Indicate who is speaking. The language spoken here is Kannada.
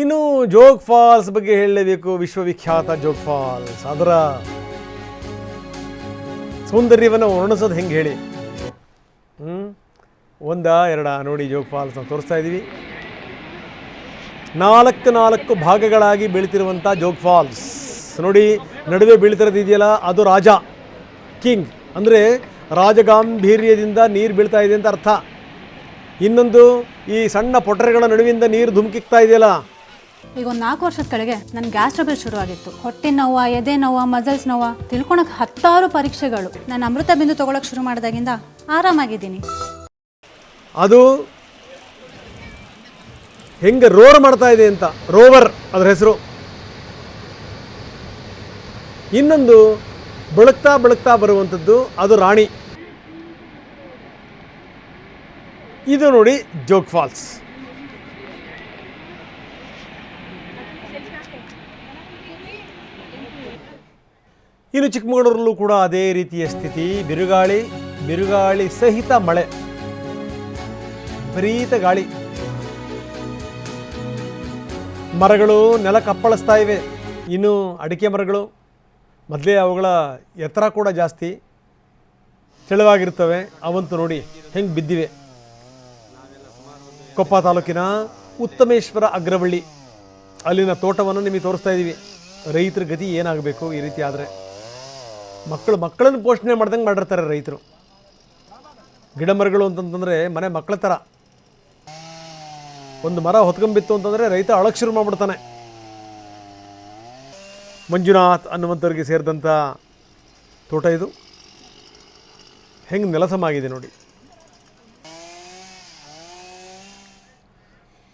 Speaker 1: ಇನ್ನು ಜೋಗ್ ಫಾಲ್ಸ್ ಬಗ್ಗೆ ಹೇಳಲೇಬೇಕು. ವಿಶ್ವವಿಖ್ಯಾತ ಜೋಗ್ ಫಾಲ್ಸ್, ಅದರ ಸೌಂದರ್ಯವನ್ನು ವರ್ಣಿಸೋದು ಹೆಂಗೆ ಹೇಳಿ? ಎರಡ ನೋಡಿ, ಜೋಗ್ ಫಾಲ್ಸ್ ನಾವು ತೋರಿಸ್ತಾ ಇದ್ದೀವಿ. 4 ಭಾಗಗಳಾಗಿ ಬೀಳ್ತಿರುವಂಥ ಜೋಗ್ ಫಾಲ್ಸ್ ನೋಡಿ. ನಡುವೆ ಬೀಳ್ತಿರೋದಿದೆಯಲ್ಲ, ಅದು ರಾಜ, ಕಿಂಗ್, ಅಂದರೆ ರಾಜಗಾಂಭೀರ್ಯದಿಂದ ನೀರು ಬೀಳ್ತಾ ಇದೆ ಅಂತ ಅರ್ಥ. ಇನ್ನೊಂದು, ಈ ಸಣ್ಣ ಪೊಟರೆಗಳ ನಡುವಿಂದ ನೀರು ಧುಮುಕಿಕ್ತಾ ಇದೆಯಲ್ಲ.
Speaker 2: ಈಗ ಒಂದು 4 ವರ್ಷದ ಕೆಳಗೆ ನನ್ನ ಗ್ಯಾಸ್ ಟ್ರಬಲ್ ಶುರುವಾಗಿತ್ತು. ಹೊಟ್ಟೆ ನೋವು, ಎದೆ ನೋವು, ಮಸಲ್ಸ್ ನೋವು ತಿಳ್ಕೊಳಕ್ಕೆ 10 ಪರೀಕ್ಷೆಗಳು. ನಾನು ಅಮೃತ ಬಿಂದು ತೊಗೊಳಕ್ಕೆ ಶುರು ಮಾಡಿದಾಗಿಂದ ಆರಾಮಾಗಿದ್ದೀನಿ.
Speaker 1: ಅದು ಹೆಂಗೆ ರೋರ್ ಮಾಡ್ತಾ ಇದೆ ಅಂತ, ರೋವರ್ ಅದರ ಹೆಸರು. ಇನ್ನೊಂದು ಬೆಳಗ್ತಾ ಬರುವಂಥದ್ದು, ಅದು ರಾಣಿ. ಇದು ನೋಡಿ ಜೋಗ್ ಫಾಲ್ಸ್. ಇನ್ನು ಚಿಕ್ಕಮಗಳೂರಲ್ಲೂ ಕೂಡ ಅದೇ ರೀತಿಯ ಸ್ಥಿತಿ. ಬಿರುಗಾಳಿ ಸಹಿತ ಮಳೆ, ವಿಪರೀತ ಗಾಳಿ. ಮರಗಳು ನೆಲ ಕಪ್ಪಳಿಸ್ತಾ ಇವೆ. ಇನ್ನು ಅಡಿಕೆ ಮರಗಳು ಮೊದಲೇ ಅವುಗಳ ಎತ್ತರ ಕೂಡ ಜಾಸ್ತಿ, ತೆಳುವಾಗಿರ್ತವೆ. ಅವಂತೂ ನೋಡಿ ಹೆಂಗೆ ಬಿದ್ದಿವೆ. ಕೊಪ್ಪ ತಾಲೂಕಿನ ಉತ್ತಮೇಶ್ವರ ಅಗ್ರವಳ್ಳಿ ಅಲ್ಲಿನ ತೋಟವನ್ನು ನಿಮಗೆ ತೋರಿಸ್ತಾ ಇದ್ದೀವಿ. ರೈತರ ಗತಿ ಏನಾಗಬೇಕು ಈ ರೀತಿ ಆದರೆ? ಮಕ್ಕಳನ್ನು ಪೋಷಣೆ ಮಾಡ್ದಂಗೆ ಮಾಡಿರ್ತಾರೆ ರೈತರು. ಗಿಡ ಮರಗಳು ಅಂತಂತಂದರೆ ಮನೆ ಮಕ್ಕಳ ಥರ. ಒಂದು ಮರ ಹೊತ್ಕೊಂಬಿತ್ತು ಅಂತಂದರೆ ರೈತ ಅಳಕ್ಕೆ ಶುರು ಮಾಡಿಬಿಡ್ತಾನೆ. ಮಂಜುನಾಥ್ ಅನ್ನುವಂಥವ್ರಿಗೆ ಸೇರಿದಂಥ ತೋಟ ಇದು. ಹೆಂಗೆ ನೆಲಸಮ ಆಗಿದೆ ನೋಡಿ.